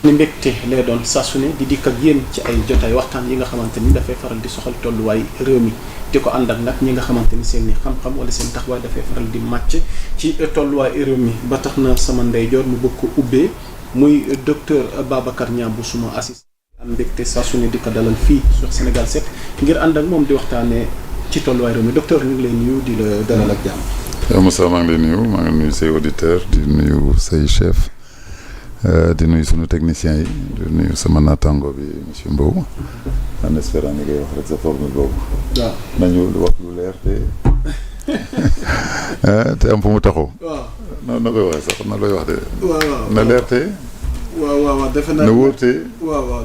ni mbégte lay doon saa su ne di dikk ak yéen ci ay jotaay waxtaan yi nga xamante ni dafay faral di soxal tolluwaay réew mi di ko ànd ak nag ñi nga xamante ni seen i xam-xam wala seen taxawaay dafay faral di màcc ci tolluwaay réew mi ba tax na sama ndeyjoor mu bëgg ko ubbee muy docteur Babacar Niang bu suma assistant am mbégte saa su ne di ko dalal fii sur Sénégal 7 ngir ànd ak moom di waxtaanee ci tolluwaay réew mi docteur ñu ngi lay nuyu di la dalal ak jàmm. yow Moussa maa ngi lay nuyu maa ngi nuyu say auditeurs di nuyu say chef di nuyu sunu techniciens yi di nuyu sama naataango bi monsieur Mbow en espérant ni ngay wax rek sa formule boobu. waaw nañu wax lu leer te am fu mu taxaw. waaw na koy waxee sax na looy wax de. waaw na leer te. waaw defe naa na wóor te. waaw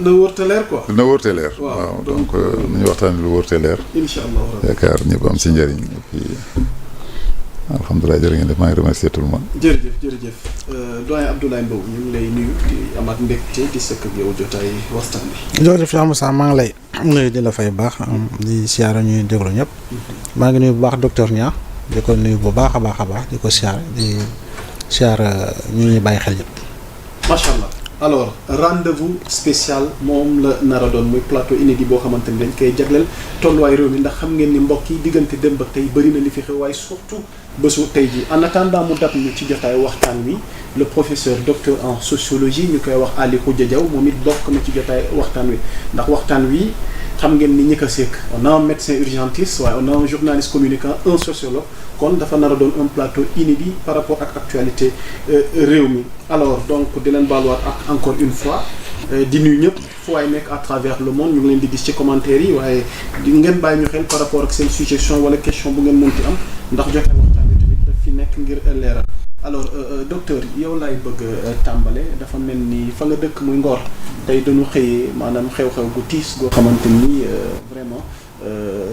na wóor te leer quoi. na wóor te leer. waaw donc nañu waxtaanee lu wóor te leer. incha allah yaakaar ñëpp am si njëriñ et puis alhamdulilah jërë ngeen def maa ngi remercier tout le monde. jërëjëf doyen Abdoulaye Mbow ñu ngi lay nuyu di amaat mbégte di sëkk ak yow jotaay waxtaan bi. jërëjëf Cheikh Moussa maa ngi lay nuyu di la fay baax di siyaara ñuy déglu ñëpp. maa ngi nuyu bu baax docteur Niang di ko nuyu bu baax a baax di ko siyaara di siyaara ñu ñuy bàyyi xel yëpp. macha allah alors rendez-vous spécial moom la nar a doon muy plateau inédit boo xamante ni dañ koy jagleel tolluwaay réew mi ndax xam ngeen ni mbokk yi diggante démb ak tey bëri na li fi xew waaye surtout bésu tey jii en attendant mu dab ñu ci jotaay waxtaan wi le professeur docteur en sociologie ñu koy wax Ali Khoudia Diaw moom it bokk na ci jotaay waxtaan wi ndax waxtaan wi xam ngeen ni ñi ko sekk on a un médecin urgentiste waaye on a un journaliste communicant un sociologue kon dafa nar a doon un plateau inédit par rapport ak actualité réew mi alors donc di leen baaluwaat ak encore une fois di nuyu ñëpp fu waay nekk à travers le monde ñu ngi leen di gis ci commentaires yi waaye di ngeen bàyyi ñu xel par rapport ak seen suggestion wala question bu ngeen mënti am ndax jotaay waxtaan bi tamit daf fi nekk ngir leeral alors docteur yow laay bëgg tàmbale dafa mel ni fa nga dëkk muy Ngor tey dañu xëyee maanaam xew-xew gu tiis goo xamante ni vraiment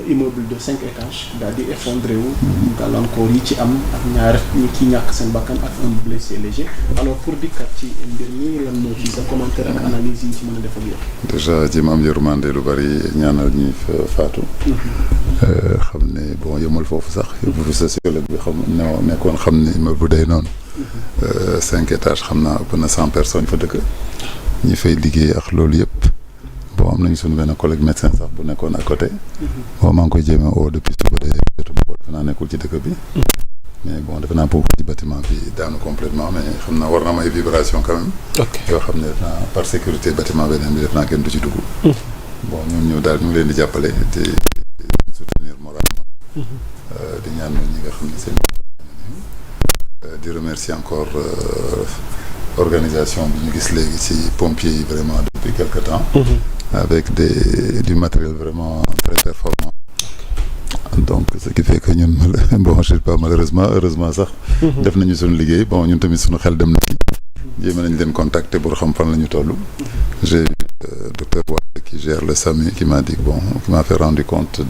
immeuble de 5 étages daal di effondré wu gàllankoor yi ci am ak ñaar ñi ci ñàkk seen bakkan ak un blessé léger alors pour dikkat ci mbir mi lan moo ci sa commentaire ak analyse yi ci mën a def ak yow. déjà ji ma am yërmande lu bari ñaanal ñi faatu. xam ne bon yëmal foofu sax yëpp sociologue bi xam nekkoon xam ne immeuble bu day noonu. 5 étages xam naa ëpp na 100 personnes fa dëkk. ñi fay liggéey ak loolu yëpp. bon am nañu suñu benn collègue médecin sax bu nekkoon à côté. bon maa ngi koy jéem a oo depuis suba de jotuma ko defe naa nekkul ci dëkk bi. mais bon defe naa boobu ci bâtiment bi daanu complètement mais xam naa war na am ay vibration quand même. ok yoo xam ne def naa par sécurité bâtiment beneen bi def naa kenn du ci dugg. bon ñun daal ñu ngi leen di jàppale te soutenir moralement. di ñaanal ñi nga xam ne seen di remercier encore organisation bi ñu gis léegi ci pompiers yi vraiment depuis quelque temps. avec du matériel vraiment très performant. donc ce qui fait que ñun bon je sais pas malheureusement heureusement sax. def nañu suñu liggéey bon ñun tamit suñu xel dem na ci. jéem nañ leen contacter pour xam fan la ñu toll. j'ai docteur Wade qui gère le SAMU qui m'a dit qui m'a fait rendu compte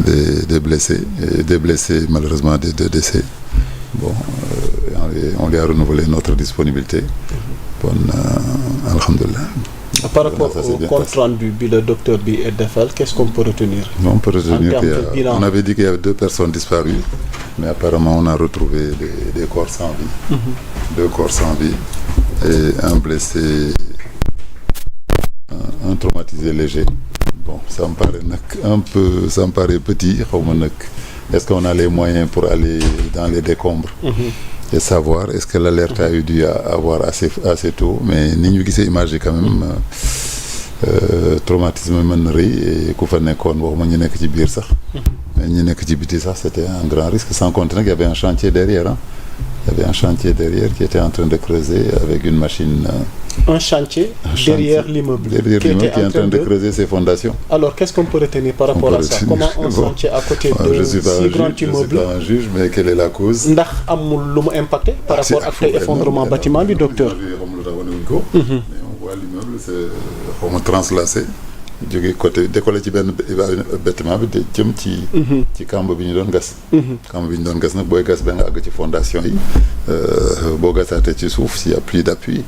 des blessés et des blessés malheureusement des 2 décès. Bon, on lui a renouvelé notre disponibilité. Bon, alhamdulillah. Par rapport au compte rendu bi le docteur bi est defal, qu'est-ce qu'on peut retenir? On peut retenir qu'on avait dit qu'il y avait 2 personnes disparues, mais apparemment on a retrouvé des corps sans vie. 2 corps sans vie et un blessé, un traumatisé léger. Bon, ça me paraît ça me paraît petit, est-ce qu'on a les moyens pour aller dans les décombres et savoir est-ce que l'alerte a eu dû avoir assez tôt, mais ni ñu gisee image yi quand même traumatisme mën na rëy et ku fa nekkoon waxuma ñu nekk ci biir sax mais ñi nekk ci biti sax c'était un grand risque sans compter nag il y avait un chantier derrière il y avait un chantier derrière qui était en train de creuser avec une machine. Un chantier derrière l'immeuble. Derrière l'immeuble qui est en train de creuser ses fondations. Alors, qu'est-ce qu'on peut retenir par rapport à ça? Comment un chantier à côté de si grand immeuble? Je ne suis pas un juge, mais quelle est la cause? Ndax amul lu mu impacté par rapport ak tey effondrement bâtiment bi docteur? Mais on voit l'immeuble, c'est translacé. jóge côté décollé ci benn bâtiment bi de jëm ci kamb bi ñu doon gas. kamb bi ñu doon gas nag booy gas ba nga àgg ci fondation yi boo gasaatee ci suuf s'il y a plus d'appui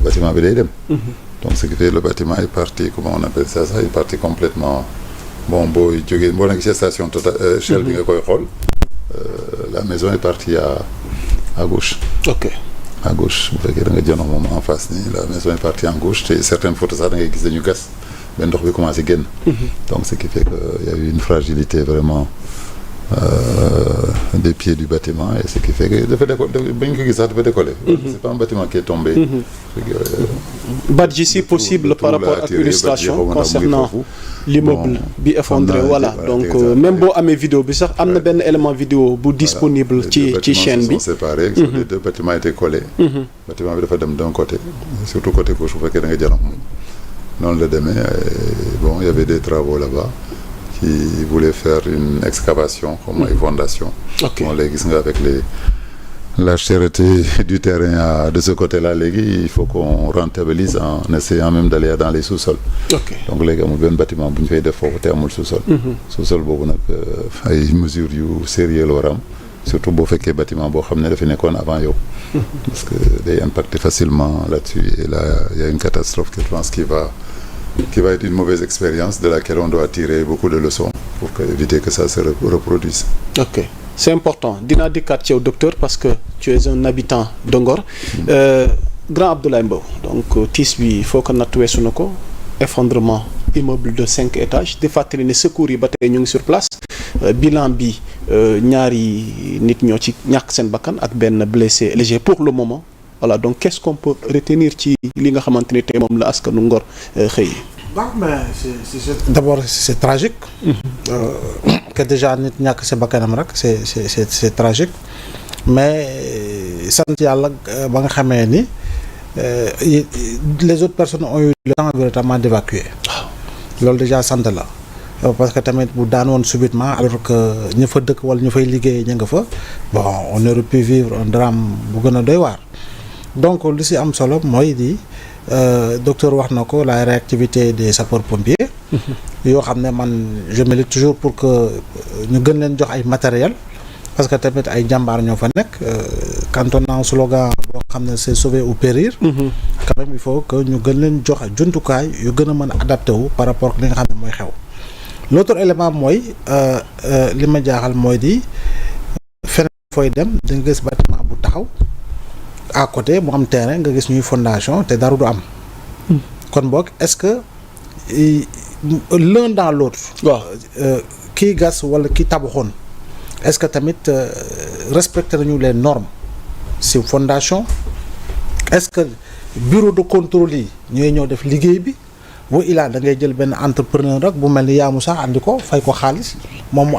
bâtiment bi day dem. donc ce qui fait le bâtiment est parti comment on appelle ça est parti complètement bon booy jógee boo nekk ci station Total Shell bi nga koy xool la maison est partie à gauche. ok à gauche bu fekkee da nga jënoo moom en face nii la maison est partie en gauche te certaines photos sax da ngay gis dañu gas ba ndox bi commencé génn. Donc ce qui fait que y a eu une fragilité vraiment des pieds du bâtiment et ce qui fait que dafa décoller ba ñu ko gis sax dafa décoller. C'est pas un bâtiment qui est tombé. Badji si possible par rapport ak illustration concernant l'immeuble bi effondré voilà donc même boo amee vidéo bi sax am na benn élément vidéo bu disponible ci chaîne bi. Les séparés les deux bâtiments étaient collés. Bâtiment bi dafa dem d'un côté surtout côté gauche bu fekkee da nga janox moom noonu la demee bon il y avait des travaux là-bas qui voulaient faire une excavation comme une fondation. Bon léegi gis nga avec la cherté du terrain de ce côté-là léegi il faut qu'on rentabilise en essayant même d'aller dans les sous-sols. Donc léegi amul benn bâtiment bu ñu fay def foofu te amul sous-sol. Sous-sol boobu nag ay mesures yu sérieux la war a am surtout boo fekkee bâtiment boo xam ne dafa nekkoon avant yow. Parce que day impacter facilement là-dessus et là il y a une catastrophe que je pense qui va être une mauvaise expérience de laquelle on doit tirer beaucoup de leçons pour éviter que ça se reproduise. Ok. C'est important dinaa dikkaat ci yow docteur parce que tu es un habitant de Ngor grand Abdoulaye Mbow donc tiis bi foo ko natt weesu na ko effondrement immeuble de 5 étages di fàttali ne secours yi ba tey ñu ngi sur place bilan bi ñaari nit ñoo ci ñàkk seen bakkan ak benn blessé léger pour le moment voilà donc qu'est-ce qu'on peut retenir ci li nga xamante ni tey moom la askanu Ngor xëy. Bon mais d'abord c'est tragique. Que déjà nit ñàkk sa bakkanam rek c'est tragique mais sant yàlla ba nga xamee ni les autres personnes ont eu le temps véritablement d'évacuer. Loolu déjà sant la parce que tamit bu daan woon subitement alors que ñu fa dëkk wala ñu fay liggéey ñu nga fa bon on aurait pu vivre un drame bu gën a doy waar donc li si am solo mooy di docteur wax na ko la réactivité des sapeurs-pompiers. yoo xam ne man je milite toujours pour que ñu gën leen jox ay matériel parce que tamit ay jàmbaar ñoo fa nekk quand on a un slogan boo xam ne c'est sauver ou périr. Quand même il faut que ñu gën leen jox jumtukaay yu gën a mën a adapté wu par rapport ak li nga xam ne mooy xew. L'autre élément mooy li ma jaaxal mooy di feneen fooy dem da nga gis bâtiment bu taxaw à côté mu am terrain nga gis ñuy fondation te dara du am. Kon boog est-ce que l'un dans l'autre waaw kii gas wala kii tabaxoon est-ce que tamit respecté nañu les normes ci fondation est-ce que bureau de contrôle yi ñooy ñëw def liggéey bi wa ilaa da ngay jël benn entrepreneur rek bu mel ni yaamu sax andi ko fay ko xaalis moom mu